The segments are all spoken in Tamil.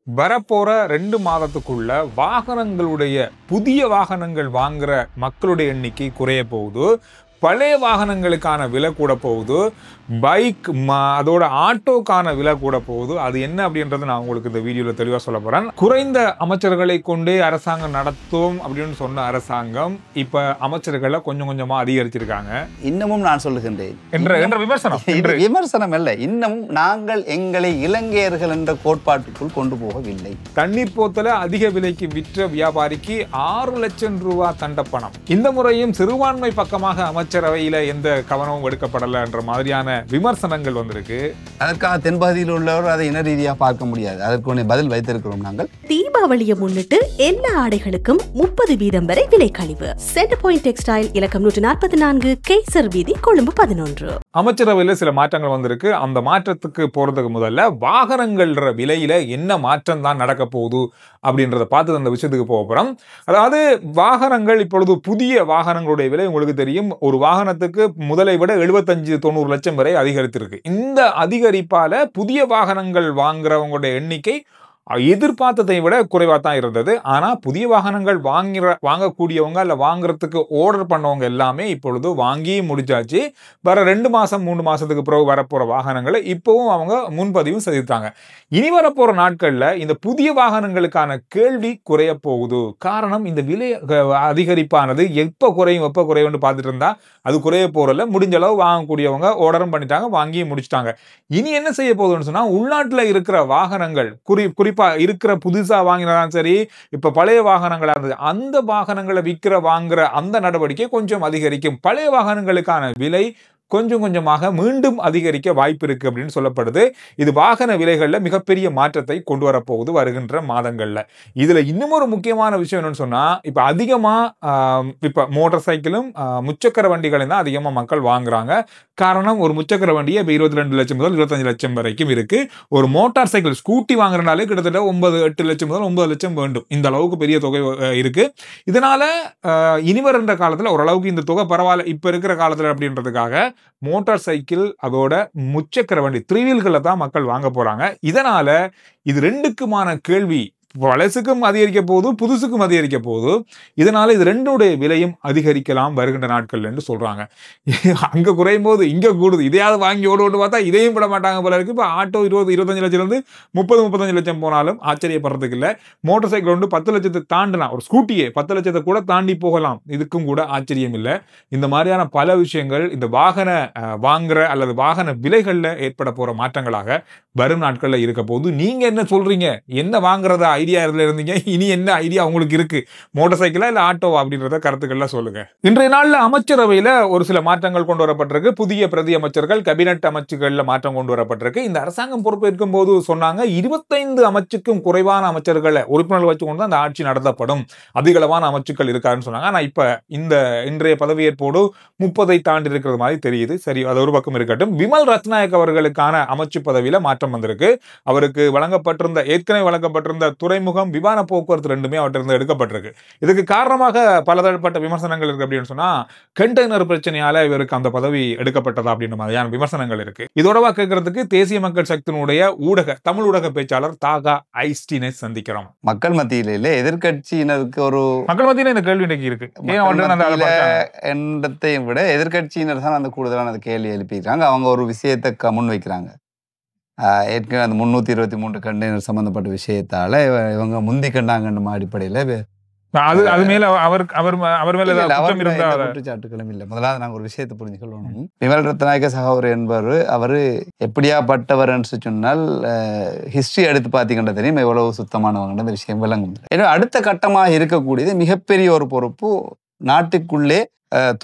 வரப்போற 2 மாதத்துக்குள்ள வாகனங்களுடைய புதிய வாகனங்கள் வாங்குற மக்களுடைய எண்ணிக்கை குறைய போகுது. பழைய வாகனங்களுக்கான விலை கூட போகுது. பைக் அதோட ஆட்டோக்கான விலை கூட போகுது. அது என்ன அப்படின்றத நான் உங்களுக்கு இந்த வீடியோவில் தெளிவாக சொல்ல போகிறேன். குறைந்த அமைச்சர்களை கொண்டே அரசாங்கம் நடத்தும் அப்படின்னு சொன்ன அரசாங்கம் இப்போ அமைச்சர்களை கொஞ்சம் கொஞ்சமாக அதிகரிச்சிருக்காங்க. இன்னமும் நான் சொல்லுகின்றேன் என்ற விமர்சனம் விமர்சனம் அல்ல, இன்னமும் நாங்கள் எங்களை இலங்கையர்கள் என்ற கோட்பாட்டுக்குள் கொண்டு போகவில்லை. தண்ணீர் போத்தல அதிக விலைக்கு விற்ற வியாபாரிக்கு 6 லட்சம் ரூபாய் தண்டப்பணம். இந்த முறையும் சிறுபான்மை பக்கமாக அமைச்சரவையில் எந்த கவனமும் எடுக்கப்படலை என்ற மாதிரியான விமர்சனங்கள் வந்திருக்கு. அதற்காக தென்பகுதியில் உள்ளவர் அதை இன ரீதியாக பார்க்க முடியாது. அதற்கு பதில் வைத்திருக்கிறோம். நாங்கள் தீபாவளியை முன்னிட்டு எல்லா ஆடைகளுக்கும் 30% வரை விலை கழிவு. சென்டர் பாயிண்ட் டெக்ஸ்டைல், இலக்கம் 144, கேசர் வீதி, கொழும்பு 11. அமைச்சரவையில் சில மாற்றங்கள் வந்திருக்கு. அந்த மாற்றத்துக்கு போறதுக்கு முதல்ல வாகனங்கள்ன்ற விலையில என்ன மாற்றம் தான் நடக்க போகுது அப்படின்றத பார்த்து அந்த விஷயத்துக்கு போக போறோம். அதாவது வாகனங்கள் இப்பொழுது புதிய வாகனங்களுடைய விலை உங்களுக்கு தெரியும், ஒரு வாகனத்துக்கு முதலை விட 75-90 லட்சம் வரை அதிகரித்திருக்கு. இந்த அதிகரிப்பால புதிய வாகனங்கள் வாங்குறவங்களுடைய எண்ணிக்கை எதிர்பார்த்ததை விட குறைவாக தான் இருந்தது. ஆனால் புதிய வாகனங்கள் வாங்கக்கூடியவங்க இல்லை வாங்குறதுக்கு ஆர்டர் பண்ணவங்க எல்லாமே இப்பொழுது வாங்கி முடிச்சாச்சு. வர 2 மாதம் 3 மாதத்துக்கு பிறகு வரப்போகிற வாகனங்களை இப்போவும் அவங்க முன்பதிவு செய்திருக்காங்க. இனி வரப்போகிற நாட்களில் இந்த புதிய வாகனங்களுக்கான கேள்வி குறைய போகுது. காரணம், இந்த விலை அதிகரிப்பானது எப்போ குறையும்னு பார்த்துட்டு இருந்தா அது குறைய போகிறதில்ல. முடிஞ்ச அளவு வாங்கக்கூடியவங்க ஆர்டரும் பண்ணிட்டாங்க, வாங்கி முடிச்சிட்டாங்க. இனி என்ன செய்ய போகுதுன்னு சொன்னால், உள்நாட்டில் இருக்கிற வாகனங்கள் குறிப்பா இருக்கிற புதுசா வாங்கினாலும் சரி, இப்ப பழைய வாகனங்களா இருந்தது, அந்த வாகனங்களை வாங்குற அந்த நடவடிக்கை கொஞ்சம் அதிகரிக்கும். பழைய வாகனங்களுக்கான விலை கொஞ்சம் கொஞ்சமாக மீண்டும் அதிகரிக்க வாய்ப்பு இருக்கு அப்படின்னு சொல்லப்படுது. இது வாகன விலைகள்ல மிகப்பெரிய மாற்றத்தை கொண்டு வரப்போகுது வருகின்ற மாதங்கள்ல. இதுல இன்னும் ஒரு முக்கியமான விஷயம் என்னன்னு சொன்னா, இப்ப அதிகமா இப்ப மோட்டார் சைக்கிளும் முச்சக்கர வண்டிகளையும் தான் அதிகமா மக்கள் வாங்குறாங்க. காரணம், ஒரு முச்சக்கர வண்டியை இப்ப 22 லட்சம் முதல் 25 லட்சம் வரைக்கும் இருக்கு. ஒரு மோட்டார் சைக்கிள் ஸ்கூட்டி வாங்குறதுனாலே கிட்டத்தட்ட 8 லட்சம் முதல் 9 லட்சம் வேண்டும். இந்த அளவுக்கு பெரிய தொகை இருக்கு. இதனால இனி வருகின்ற காலத்துல ஓரளவுக்கு இந்த தொகை பரவாயில்ல இப்ப இருக்கிற காலத்துல அப்படின்றதுக்காக மோட்டார் சைக்கிள் அதோட முச்சக்கர வண்டி 3 வீல்களை தான் மக்கள் வாங்க போறாங்க. இதனால இது ரெண்டுக்குமான கேள்வி, பழசுக்கும் அதிகரிக்க போகுது, புதுசுக்கும் அதிகரிக்க போகுது. இதனால இது ரெண்டுடைய விலையும் அதிகரிக்கலாம் வருகின்ற நாட்கள் என்று சொல்றாங்க. அங்க குறையும் போது இங்க கூடுது. இதையாவது வாங்கி ஓடு பார்த்தா இதையும் விட மாட்டாங்க போல இருக்கு. இப்போ ஆட்டோ 20-25 லட்சம் இருந்து 30-35 லட்சம் போனாலும் ஆச்சரியப்படுறதுக்கு இல்லை. மோட்டார் சைக்கிள் வந்து 10 லட்சத்தை தாண்டலாம், ஒரு ஸ்கூட்டியே 10 லட்சத்தை கூட தாண்டி போகலாம். இதுக்கும் கூட ஆச்சரியம் இல்லை. இந்த மாதிரியான பல விஷயங்கள் இந்த வாகன வாங்குற அல்லது வாகன விலைகள்ல ஏற்பட போற மாற்றங்களாக வரும் நாட்கள்ல இருக்க போது. நீங்க என்ன சொல்றீங்க? என்ன வாங்குறதா ஐடியா இருந்தீங்க? இனி என்ன ஐடியா உங்களுக்கு இருக்கு? மோட்டார் சைக்கிளா இல்ல ஆட்டோவா அப்படின்றத கருத்துக்கள்ல சொல்லுங்க. இன்றைய நாள்ல அமைச்சரவையில ஒரு சில மாற்றங்கள் கொண்டு வரப்பட்டிருக்கு. புதிய பிரதி அமைச்சர்கள், கேபினட் அமைச்சுகள்ல மாற்றம் கொண்டு வரப்பட்டிருக்கு. இந்த அரசாங்கம் பொறுப்பேற்கும் போது சொன்னாங்க 25 அமைச்சுக்கும் குறைவான அமைச்சர்களை உறுப்பினர்கள் வச்சு கொண்டு அந்த ஆட்சி நடத்தப்படும், அதிகளவான அமைச்சுக்கள் இருக்காருன்னு சொன்னாங்க. ஆனா இப்ப இந்த இன்றைய பதவியேற்போடு 30 தாண்டி இருக்கிறது மாதிரி தெரியுது. சரி, அது ஒரு பக்கம் இருக்கட்டும். விமல் ரத்நாயக் அவர்களுக்கான அமைச்சு பதவியில மாற்றம் வந்திருக்கு. அவருக்கு ஏற்கனவே வழங்கப்பட்டிருந்த துறைமுகம், விமான போக்குவரத்து ரெண்டுமே அவற்றிலிருந்து எடுக்கப்பட்டிருக்கு. இதுக்கு காரணமாக பலதரப்பட்ட விமர்சனங்கள் இருக்கு. அப்படின்னு சொன்னா, கண்டெய்னர் பிரச்சனையால இவருக்கு அந்த பதவி எடுக்கப்பட்டதா அப்படின்ற மாதிரியான விமர்சனங்கள் இருக்கு. இதோடவா கேட்கறதுக்கு தேசிய மக்கள் சக்தியினுடைய தமிழ் ஊடக பேச்சாளர் தாகா ஐஸ்டீனை சந்திக்கிறோம். மக்கள் மத்தியில எதிர்கட்சியினருக்கு மக்கள் மத்தியில இந்த கேள்வி இன்னைக்கு இருக்கு. என்றதை விட எதிர்கட்சியினர் தான் அந்த கூடுதலான கேள்வி எழுப்பியிருக்காங்க. அவங்க ஒரு விஷயத்தை முன் வைக்கிறாங்க. ஏற்கனவே அந்த 323 கண்டெய்னர் சம்பந்தப்பட்ட விஷயத்தால இவங்க முந்தி கண்டாங்கன்ற அடிப்படையில் அது மேல அவர் மேல குற்றச்சாட்டுகளும் இல்லை. முதலாவது நாங்கள் ஒரு விஷயத்தை புரிஞ்சுக்கொள்ளணும். விமல் ரத்நாயக்க சகோதரர் என்பவர் அவர் எப்படியாப்பட்டவர்ன்னு சொன்னால் ஹிஸ்டரி எடுத்து பார்த்தீங்கன்னா தெரியும் எவ்வளவு சுத்தமானவங்க அந்த விஷயம் விளங்கும். எனவே அடுத்த கட்டமாக இருக்கக்கூடியது மிகப்பெரிய ஒரு பொறுப்பு, நாட்டுக்குள்ளே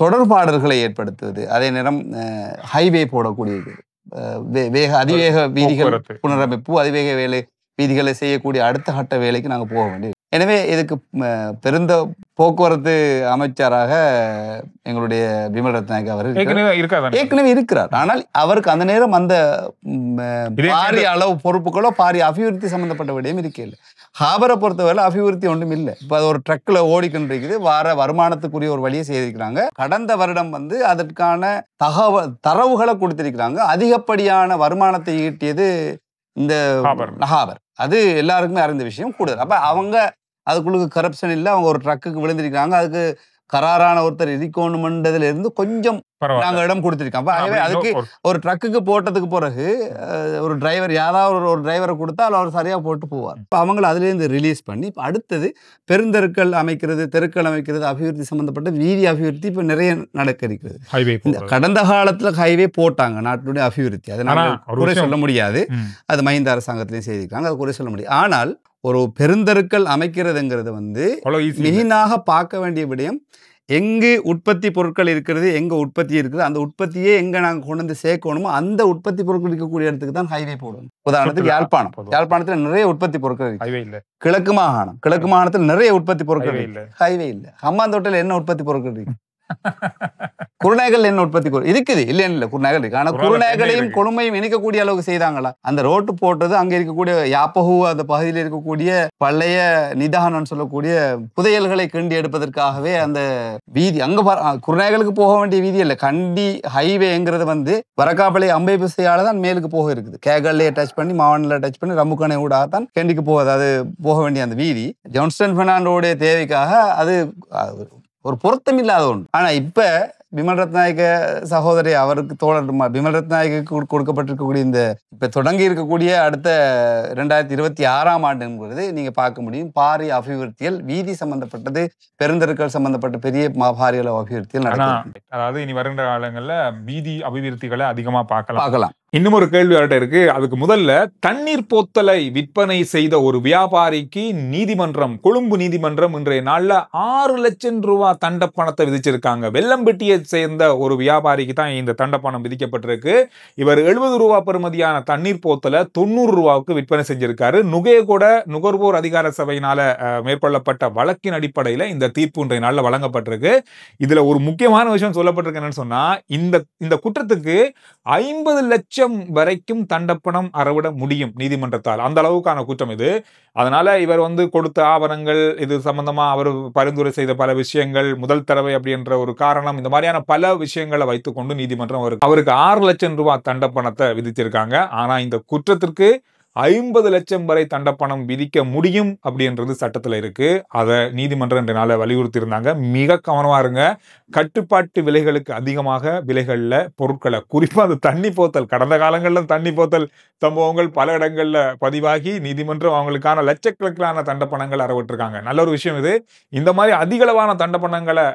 தொடர்பாடல்களை ஏற்படுத்துவது, அதே நேரம் ஹைவே போடக்கூடியது, அதிவேக வீதிகள் புனரமைப்பு, அதிவேக வீதிகளை செய்யக்கூடிய அடுத்த கட்ட வேலைக்கு நாங்கள் போக வேண்டியது. எனவே இதுக்கு பெருந்த போக்குவரத்து அமைச்சராக எங்களுடைய விமல் ரத்நாயக் அவர் ஏற்கனவே இருக்கிறார். ஆனால் அவருக்கு அந்த நேரம் அந்த பாரிய அளவு பொறுப்புகளோ பாரிய அபிவிருத்தி சம்பந்தப்பட்ட விடயம் இருக்கல. ஹாபரை பொறுத்தவரை அபிவிருத்தி ஒன்றும் இல்லை. இப்போ அது ஒரு ட்ரக்கில் ஓடிக்கொண்டிருக்குது. வருமானத்துக்குரிய ஒரு வழியை செய்திருக்கிறாங்க. கடந்த வருடம் அதற்கான தரவுகளை கொடுத்திருக்கிறாங்க. அதிகப்படியான வருமானத்தை ஈட்டியது இந்த ஹாபர். அது எல்லாருக்குமே அறிந்த விஷயம் கூடுதல். அப்ப அவங்க அதுக்குள்ள கரப்ஷன் இல்ல, அவங்க ஒரு ட்ரக்குக்கு விழுந்திருக்காங்க, அதுக்கு கராரான ஒருத்தர் இருக்கணும்ன்றதுல இருந்து கொஞ்சம் நாங்க இடம் கொடுத்திருக்கோம். அப்ப அதுக்கு ஒரு ட்ரக்குக்கு போட்டதுக்கு பிறகு ஒரு டிரைவர் யாராவது ஒரு டிரைவரை கொடுத்தா அவர் சரியா போட்டு போவார். இப்ப அவங்களை அதுல இருந்து ரிலீஸ் பண்ணி இப்ப அடுத்தது பெருந்தெருக்கள் அமைக்கிறது, தெருக்கள் அமைக்கிறது, அபிவிருத்தி சம்பந்தப்பட்ட வீதி அபிவிருத்தி இப்ப நிறைய நடக்க இருக்கிறது. கடந்த காலத்துல ஹைவே போட்டாங்க, நாட்டுடைய அபிவிருத்தி, அதை நாங்க குறை சொல்ல முடியாது. அது மஹிந்த அரசாங்கத்திலையும் செய்திருக்காங்க, அது குறை சொல்ல முடியாது. ஆனால் ஒரு பெருந்தெருக்கள் அமைக்கிறதுங்கிறது மெயினாக பார்க்க வேண்டிய விடயம், எங்கு உற்பத்தி பொருட்கள் இருக்கிறது, எங்க உற்பத்தி இருக்குது, அந்த உற்பத்தியே எங்க நாங்க கொண்டு வந்து சேர்க்கணுமோ அந்த உற்பத்தி பொருட்கள் இருக்கக்கூடிய இடத்துக்கு தான் ஹைவே போடணும். உதாரணத்துக்கு யாழ்ப்பாணத்துல நிறைய உற்பத்தி பொருட்கள் இருக்கு. கிழக்கு மாகாணத்தில் நிறைய உற்பத்தி பொருட்கள் இருக்கு, ஹைவே இல்ல. ஹம்பாந்தோட்டையில என்ன உற்பத்தி பொருட்கள் இருக்கு? குருநாகல் என்ன உற்பத்தி இருக்குது இல்ல, குருநாகல் இருக்கு. ஆனா குருநாகலையும் கொழும்பையும் இணைக்கக்கூடிய அளவுக்கு செய்தாங்களா? அந்த ரோட்டு போட்டது அங்க இருக்கக்கூடிய யாப்பஹூ அந்த பகுதியில் இருக்கக்கூடிய பழைய நிதானம் சொல்லக்கூடிய புதையல்களை கிண்டி எடுப்பதற்காகவே அந்த வீதி அங்க குருநாகலுக்கு போக வேண்டிய வீதி இல்ல, கண்டி ஹைவேங்கிறது வரக்காப்பளை அம்பை பிசையால தான் மேலுக்கு போக இருக்குது. கேகல்லே டச் பண்ணி மாவனில டச் பண்ணி ரம்புக்கானை ஊடாகத்தான் கண்டிக்கு போகுது. அது போக வேண்டிய அந்த வீதி ஜான்ஸ்டன் பெர்னாண்டோடைய தேவைக்காக அது ஒரு பொருத்தம் இல்லாத ஒன்று. ஆனா இப்ப பிமல் ரத்நாயக்க சகோதரி அவருக்கு தோழர் பிமல் ரத்நாயக்கு கொடுக்கப்பட்டிருக்கக்கூடிய இந்த இப்ப தொடங்கி இருக்கக்கூடிய அடுத்த 2026ஆம் ஆண்டுங்கிறது நீங்க பார்க்க முடியும். பாரிய அபிவிருத்திகள் வீதி சம்பந்தப்பட்டது, பெருந்தெருக்கள் சம்பந்தப்பட்ட பெரிய பாரிய அபிவிருத்திகள் நடக்கும். அதாவது இனி வருகின்ற காலங்கள்ல வீதி அபிவிருத்திகளை அதிகமா பார்க்கலாம். இன்னும் ஒரு கேள்வி அவர்கிட்ட இருக்கு. அதுக்கு முதல்ல தண்ணீர் போத்தலை விற்பனை செய்த ஒரு வியாபாரிக்கு நீதிமன்றம், கொழும்பு நீதிமன்றம் இன்றைய நாள்ல 6 லட்சம் ரூபாய் தண்டப்பணத்தை விதிச்சிருக்காங்க. வெள்ளம்பட்டியை சேர்ந்த ஒரு வியாபாரிக்கு தான் இந்த தண்டப்பணம் விதிக்கப்பட்டிருக்கு. இவர் 70 ரூபாய் பெறுமதியான தண்ணீர் போத்தலை 90 ரூபாய்க்கு விற்பனை செஞ்சிருக்காரு. நுகேகொட நுகர்வோர் அதிகார சபையினால மேற்கொள்ளப்பட்ட வழக்கின் அடிப்படையில இந்த தீர்ப்பு இன்றைய நாள்ல வழங்கப்பட்டிருக்கு. இதுல ஒரு முக்கியமான விஷயம் சொல்லப்பட்டிருக்கு என்னன்னு சொன்னா, இந்த குற்றத்துக்கு 50 லட்சம் வரைக்கும் தண்டப்பணம் அறவிட முடியும் நீதிமன்றத்தால். அந்த அளவுக்கான குற்றம் இது. அதனால இவர் கொடுத்த ஆவணங்கள், இது சம்பந்தமா அவர் பரிந்துரை செய்த பல விஷயங்கள், முதல் தடவை அப்படின்ற ஒரு காரணம், இந்த மாதிரியான பல விஷயங்களை வைத்துக்கொண்டு நீதிமன்றம் அவருக்கு 6 லட்சம் ரூபாய் தண்டப்பணத்தை விதிச்சிருக்காங்க. ஆனா இந்த குற்றத்திற்கு 50 லட்சம் வரை தண்டப்பணம் விதிக்க முடியும் அப்படின்றது சட்டத்துல இருக்கு. அதை நீதிமன்றம் என்ற நாள வலியுறுத்தி இருந்தாங்க. மிக கவனமா இருங்க. கட்டுப்பாட்டு விலைகளுக்கு அதிகமாக விலைகள்ல பொருட்களை, குறிப்பா அந்த தண்ணி போத்தல், கடந்த காலங்கள்ல தண்ணி போத்தல் சம்பவங்கள் பல இடங்கள்ல பதிவாகி நீதிமன்றம் அவங்களுக்கான லட்சக்கணக்கான தண்டப்பணங்கள் அறவிட்டிருக்காங்க. நல்ல ஒரு விஷயம் இது. இந்த மாதிரி அதிகளவான தண்டப்பணங்களை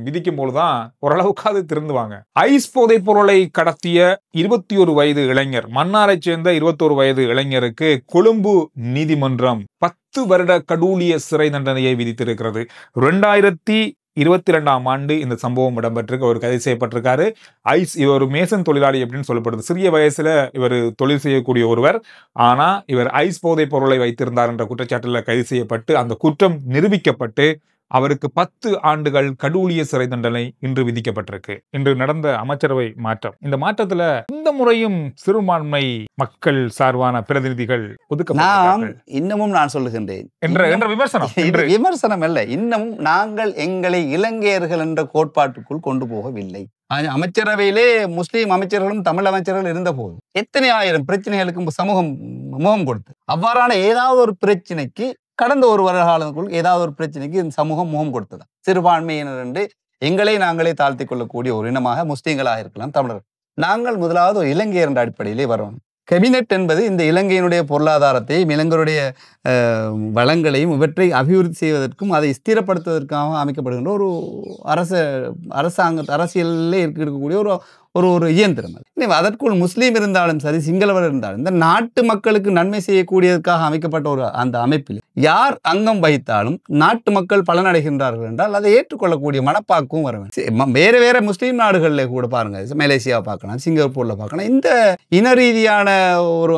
விதிக்கும் போதுதான் ஓரளவுக்காவது திருந்துவாங்க. ஐஸ் போதைப் பொருளை கடத்திய 21 வயது இளைஞர், மன்னாரை சேர்ந்த 21 வயது இளைஞருக்கு கொழும்பு நீதிமன்றம் 10 வருட கடூழிய சிறை தண்டனையை விதித்திருக்கிறது. 2022ஆம் ஆண்டு இந்த சம்பவம் இடம்பெற்றிருக்கு. அவர் கைது செய்யப்பட்டிருக்காரு. இவர் மேசன் தொழிலாளி அப்படின்னு சொல்லப்படுது. சிறிய வயசுல இவர் தொழில் செய்யக்கூடிய ஒருவர். ஆனா இவர் ஐஸ் போதைப் பொருளை வைத்திருந்தார் என்ற குற்றச்சாட்டுல கைது செய்யப்பட்டு அந்த குற்றம் நிரூபிக்கப்பட்டு அவருக்கு 10 ஆண்டுகள் கடூழிய சிறை தண்டனை இன்று விதிக்கப்பட்டிருக்கு. இன்று நடந்த அமைச்சரவை மாற்றம். இந்த மாற்றத்துல இந்த முறையும் சிறுபான்மை மக்கள் சார்பான பிரதிநிதிகள் ஒதுக்கப்பட்டார்கள். இன்னமும் நான் சொல்லுகின்றேன் என்ற விமர்சனம் அல்ல, இன்னமும் நாங்கள் எங்களை இலங்கையர்கள் என்ற கோட்பாட்டுக்குள் கொண்டு போகவில்லை. அமைச்சரவையிலே முஸ்லீம் அமைச்சர்களும் தமிழ் அமைச்சர்கள் இருந்த போது எத்தனை ஆயிரம் பிரச்சனைகளுக்கு சமூகம் முகம் கொடுத்து, அவ்வாறான ஏதாவது ஒரு பிரச்சனைக்கு கடந்த ஒரு வருட காலத்துக்குள் ஏதாவது ஒரு பிரச்சனைக்கு இந்த சமூகம் முகம் கொடுத்ததா? சிறுபான்மையினர் என்று எங்களை நாங்களே தாழ்த்தி கொள்ளக்கூடிய ஒரு இனமாக முஸ்லீம்களாக இருக்கலாம், தமிழர்கள். நாங்கள் முதலாவது ஒரு இலங்கையர் என்ற அடிப்படையிலே வரணும். கேபினெட் என்பது இந்த இலங்கையினுடைய பொருளாதாரத்தையும் இலங்கையுடைய வளங்களையும் இவற்றை அபிவிருத்தி செய்வதற்கும் அதை ஸ்திரப்படுத்துவதற்காக அமைக்கப்படுகின்ற ஒரு அரசியலிலே இருக்கக்கூடிய ஒரு இயந்திரம். அது அதற்குள் முஸ்லீம் இருந்தாலும் சரி, சிங்களவர் இருந்தாலும், இந்த நாட்டு மக்களுக்கு நன்மை செய்யக்கூடியதற்காக அமைக்கப்பட்ட ஒரு அந்த அமைப்பில் யார் அங்கம் வகித்தாலும் நாட்டு மக்கள் பலனடைகின்றார்கள் என்றால் அதை ஏற்றுக்கொள்ளக்கூடிய மனப்பாக்கும் வர வேண்டும். வேற முஸ்லீம் நாடுகளில் கூட பாருங்க, மலேசியாவை பார்க்கலாம், சிங்கப்பூர்ல பார்க்கலாம், இந்த இன ரீதியான ஒரு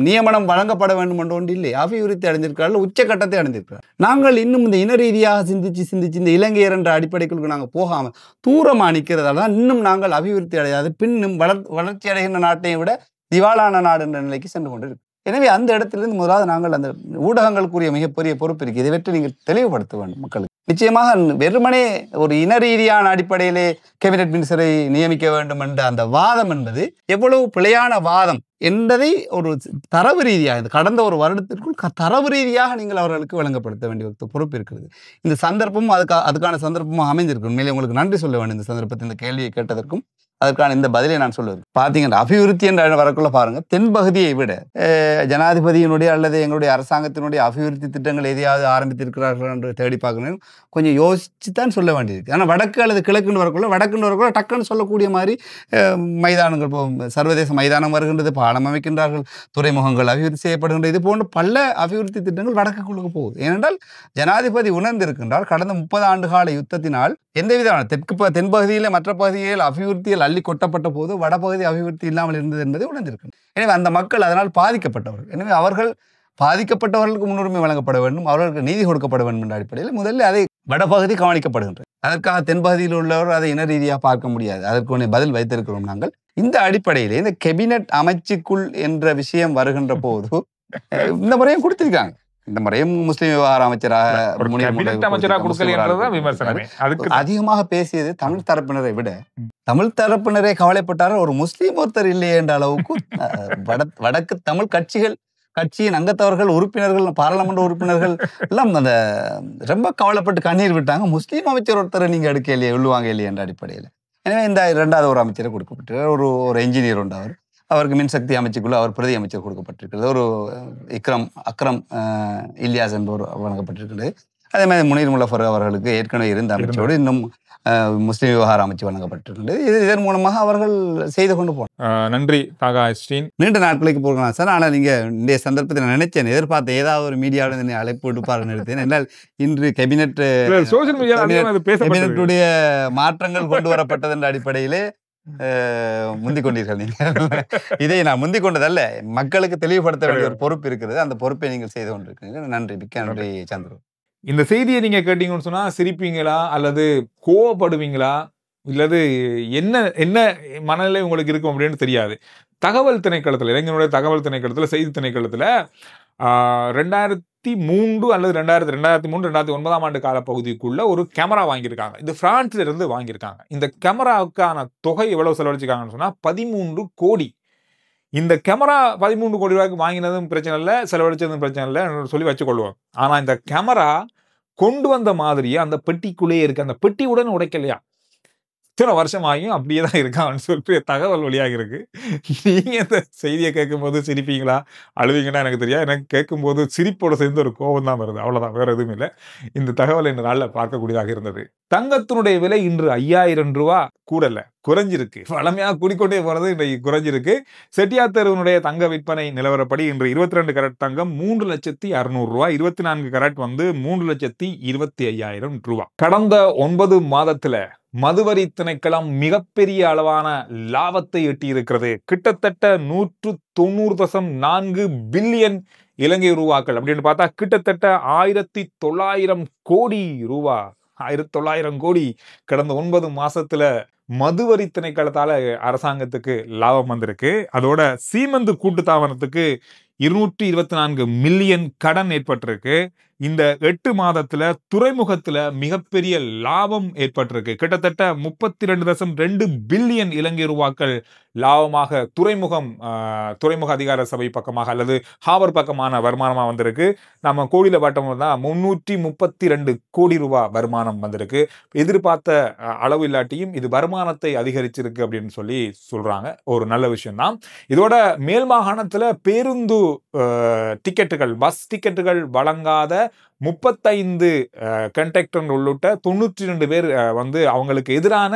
நியமனம் வழங்கப்பட வேண்டும் என்று ஒன்று இல்லை. அபிவிருத்தி அடைந்திருக்கிறார்கள், உச்சக்கட்டத்தை அடைந்திருக்கிறார். நாங்கள் இன்னும் இந்த இன ரீதியாக சிந்திச்சு இந்த இலங்கையர் என்ற அடிப்படைக்குள் நாங்கள் போகாமல் தூரமா நிற்கிறதால தான் இன்னும் நாங்கள் அபிவிருத்தி அடையாது, பின்னும் வளர்ச்சி அடைகின்ற நாட்டை விட திவாலான நாடு என்ற நிலைக்கு சென்று கொண்டிருக்கு. எனவே அந்த இடத்திலிருந்து முதலாவது நாங்கள் அந்த ஊடகங்களுக்குரிய மிகப்பெரிய பொறுப்பு இருக்கு. இதை பற்றி நீங்கள் தெளிவுபடுத்த வேண்டும் மக்களுக்கு. நிச்சயமாக வெறுமனே ஒரு இன ரீதியான அடிப்படையிலே கேபினெட் மினிஸ்டரை நியமிக்க வேண்டும் என்ற அந்த வாதம் என்பது எவ்வளவு பிழையான வாதம் என்பதை ஒரு தரவு ரீதியாக இந்த கடந்த ஒரு வருடத்திற்குள் தரவு ரீதியாக நீங்கள் அவர்களுக்கு வழங்கப்படுத்த வேண்டிய ஒரு பொறுப்பு இருக்கிறது. இந்த சந்தர்ப்பமும் அதுக்கான சந்தர்ப்பமும் அமைஞ்சிருக்கு. உண்மையிலே உங்களுக்கு நன்றி சொல்ல வேண்டும் இந்த சந்தர்ப்பத்தில் இந்த கேள்வியை கேட்டதற்கும் அதற்கான இந்த பதிலை நான் சொல்லுவேன். பார்த்தீங்கன்னா அபிவிருத்தி என்ற வரக்குள்ள பாருங்க, தென்பகுதியை விட ஜனாதிபதியினுடைய அல்லது எங்களுடைய அரசாங்கத்தினுடைய அபிவிருத்தி திட்டங்கள் எதையாவது ஆரம்பித்திருக்கிறார்கள் என்று தேடி பார்க்கணும். கொஞ்சம் யோசிச்சு தான் சொல்ல வேண்டியிருக்கு. ஆனால் வடக்கு அல்லது கிழக்குன்னு வரக்குள்ள டக்குன்னு சொல்லக்கூடிய மாதிரி மைதானங்கள், இப்போ சர்வதேச மைதானம் வருகின்றது, பாலம் அமைக்கின்றார்கள், துறைமுகங்கள் அபிவிருத்தி செய்யப்படுகின்றது, இது போன்ற பல அபிவிருத்தி திட்டங்கள் வடக்குள்ளுக்கு போகுது. ஏனென்றால் ஜனாதிபதி உணர்ந்திருக்கின்றால் கடந்த 30 ஆண்டு கால யுத்தத்தினால் எந்தவிதமான தென்பகுதியில் மற்ற பகுதியில் அபிவிருத்தியில் அள்ளி கொட்டப்பட்ட போது வடபகுதி அபிவிருத்தி இல்லாமல் இருந்தது என்பதை உணர்ந்திருக்கிறது. எனவே அந்த மக்கள் அதனால் பாதிக்கப்பட்டவர்கள். எனவே அவர்கள் பாதிக்கப்பட்டவர்களுக்கு முன்னுரிமை வழங்கப்பட வேண்டும், அவர்களுக்கு நீதி கொடுக்கப்பட வேண்டும் என்ற அடிப்படையில் முதலில் அதை வடபகுதி கவனிக்கப்படுகின்றது. அதற்காக தென்பகுதியில் உள்ளவர் அதை இன ரீதியாக பார்க்க முடியாது. அதற்கு பதில் வைத்திருக்கிறோம் நாங்கள். இந்த அடிப்படையிலே இந்த கேபினெட் அமைச்சுக்குள் என்ற விஷயம் வருகின்ற போது இந்த முறையும் கொடுத்திருக்காங்க. இந்த முறையும் முஸ்லிம் விவகார அமைச்சராக அதிகமாக பேசியது தமிழ் தரப்பினரை விட தமிழ் தரப்பினரை கவலைப்பட்டார ஒரு முஸ்லீம் ஒருத்தர் இல்லையே என்ற அளவுக்கு வடக்கு தமிழ் கட்சியின் அங்கத்தவர்கள், உறுப்பினர்கள், பாராளுமன்ற உறுப்பினர்கள் எல்லாம் அந்த ரொம்ப கவலைப்பட்டு கண்ணீர் விட்டாங்க. முஸ்லீம் அமைச்சர் ஒருத்தரை நீங்க எடுக்க இல்லையே, உள்ளுவாங்க இல்லையே என்ற அடிப்படையில். எனவே இந்த 2வது ஒரு அமைச்சரை கொடுக்கப்பட்டு ஒரு என்ஜினியர் உண்டு, அவருக்கு மின்சக்தி அமைச்சுக்குள்ள அவர் பிரதி அமைச்சர் கொடுக்கப்பட்டிருக்கிறது. ஒரு அக்ரம் இல்யாஸ் என்பவர் வழங்கப்பட்டிருக்கிறது. அதே மாதிரி முனீர் முல்லஃபர் அவர்களுக்கு ஏற்கனவே இருந்த அமைச்சோடு இன்னும் முஸ்லிம் விவகார அமைச்சு வழங்கப்பட்டிருக்கின்றது. இதன் மூலமாக அவர்கள் செய்து கொண்டு போனார். நன்றி தாகா எஸ்டீன். நீண்ட நாட்களுக்கு போகலாம் சார். ஆனால் நீங்க இந்த சந்தர்ப்பத்தில் நான் நினைச்சேன், எதிர்பார்த்த ஏதாவது ஒரு மீடியாவில் அழைப்பு விடுப்பாருன்னு நினைத்தேன். என்னால் இன்று கேபினெட்டுடைய மாற்றங்கள் கொண்டு வரப்பட்டது என்ற அடிப்படையிலே முந்திக் கொண்டீர்கள் நீங்கள். இதை நான் முந்திக் கொண்டதல்ல, மக்களுக்கு தெளிவுபடுத்த வேண்டிய ஒரு பொறுப்பு இருக்கிறது. அந்த பொறுப்பை நீங்கள் செய்து கொண்டிருக்கிறீர்கள். நன்றி, மிக்க நன்றி சந்திரு. இந்த செய்தியை நீங்க கேட்டீங்கன்னு சொன்னா சிரிப்பீங்களா அல்லது கோவப்படுவீங்களா இல்லது என்ன என்ன மனநிலை உங்களுக்கு இருக்கும் அப்படின்னு தெரியாது. தகவல் திணைக்களத்தில், இளைஞனுடைய தகவல் திணைக்களத்தில், செய்தி திணைக்களத்தில் 2003 அல்லது 2009ஆம் ஆண்டு காலப்பகுதிக்குள்ள ஒரு கேமரா வாங்கியிருக்காங்க. இது பிரான்ஸ்ல இருந்து வாங்கியிருக்காங்க. இந்த கேமராவுக்கான தொகை எவ்வளவு செலவழிச்சிருக்காங்கன்னு சொன்னா 13 கோடி. இந்த கேமரா 13 கோடி ரூபாய்க்கு வாங்கினதும் பிரச்சனை இல்லை, செலவழிச்சதும் பிரச்சனை இல்லை சொல்லி வச்சுக்கொள்வோம். ஆனா இந்த கேமரா கொண்டு வந்த மாதிரியே அந்த பெட்டிக்குள்ளேயே இருக்கு. அந்த பெட்டியுடன் உடைக்கலையா, இத்தனை வருஷமாகியும் அப்படியே தான் இருக்கான்னு சொல்லிட்டு தகவல் வழியாக இருக்கு. நீங்க இந்த செய்தியை கேட்கும்போது சிரிப்பீங்களா அழுவீங்கன்னா எனக்கு தெரியாது. எனக்கு கேட்கும்போது சிரிப்போட சேர்ந்து ஒரு கோபம் தான் வருது, அவ்வளவுதான், வேற எதுவும் இல்லை. இந்த தகவல் இந்த நாளில் பார்க்கக்கூடியதாக இருந்தது. தங்கத்தினுடைய விலை இன்று 5000 ரூபா கூடல, குறைஞ்சிருக்கு. வளமையாக கூடிக்கொண்டே போறது இன்றைக்கு குறைஞ்சிருக்கு. செட்டியார் தெருவினுடைய தங்க விற்பனை நிலவரப்படி இன்று 22 கரட் தங்கம் 3,600,000 ரூபா, 24 கரட் 3,25,000 ரூபா. கடந்த 9 மாதத்துல மதுவரி திணைக்களம் மிகப்பெரிய அளவான லாபத்தை எட்டி இருக்கிறது. கிட்டத்தட்ட 190.4 பில்லியன் இலங்கை ரூபாக்கள் அப்படின்னு பார்த்தா கிட்டத்தட்ட 1900 கோடி ரூபா, 1900 கோடி கடந்த 9 மாசத்துல மதுவரி திணைக்களத்தால அரசாங்கத்துக்கு லாபம் வந்திருக்கு. அதோட சீமெந்து கூட்டுத்தாபனத்துக்கு 224 மில்லியன் கடன் ஏற்பட்டிருக்கு. இந்த 8 மாதத்துல துறைமுகத்துல மிகப்பெரிய லாபம் ஏற்பட்டிருக்கு. கிட்டத்தட்ட 32.2 பில்லியன் இலங்கை ரூபாக்கள் லாபமாக துறைமுக அதிகார சபை பக்கமாக அல்லது ஹாவர் பக்கமான வருமானமா வந்திருக்கு. நம்ம கோடியில பார்த்தோம்னா 332 கோடி ரூபாய் வருமானம் வந்திருக்கு. எதிர்பார்த்த அளவு இல்லாட்டியும் இது வருமானத்தை அதிகரிச்சிருக்கு அப்படின்னு சொல்லி சொல்றாங்க. ஒரு நல்ல விஷயம் தான். இதோட மேல் மாகாணத்துல பேருந்து டிக்கெட்டுகள், பஸ் டிக்கெட்டுகள் வழங்காத 35 கண்டக்டர் உள்ளிட்ட 92 பேர் அவங்களுக்கு எதிரான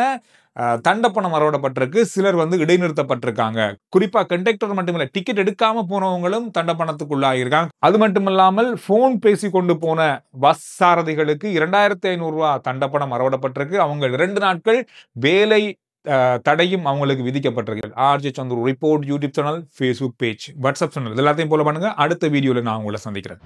தண்டப்பணம் வரவிடப்பட்டிருக்கு. சிலர் இடைநிறுத்தப்பட்டிருக்காங்க. குறிப்பா கண்டக்டர் மட்டுமில்ல, டிக்கெட் எடுக்காம போனவங்களும் தண்டப்பணத்துக்குள்ளாகிருக்காங்க. அது மட்டுமில்லாமல் போன் பேசி கொண்டு போன பஸ் சாரதிகளுக்கு 2500 ரூபாய் தண்டப்பணம் வரவிடப்பட்டிருக்கு. அவங்க 2 நாட்கள் வேலை தடையும் அவங்களுக்கு விதிக்கப்பட்டிருக்கு. RJ Chandru report YouTube channel, Facebook page, WhatsApp channel எல்லாத்தையும் போல பண்ணுங்க. அடுத்த வீடியோல நான் உங்களை சந்திக்கிறேன்.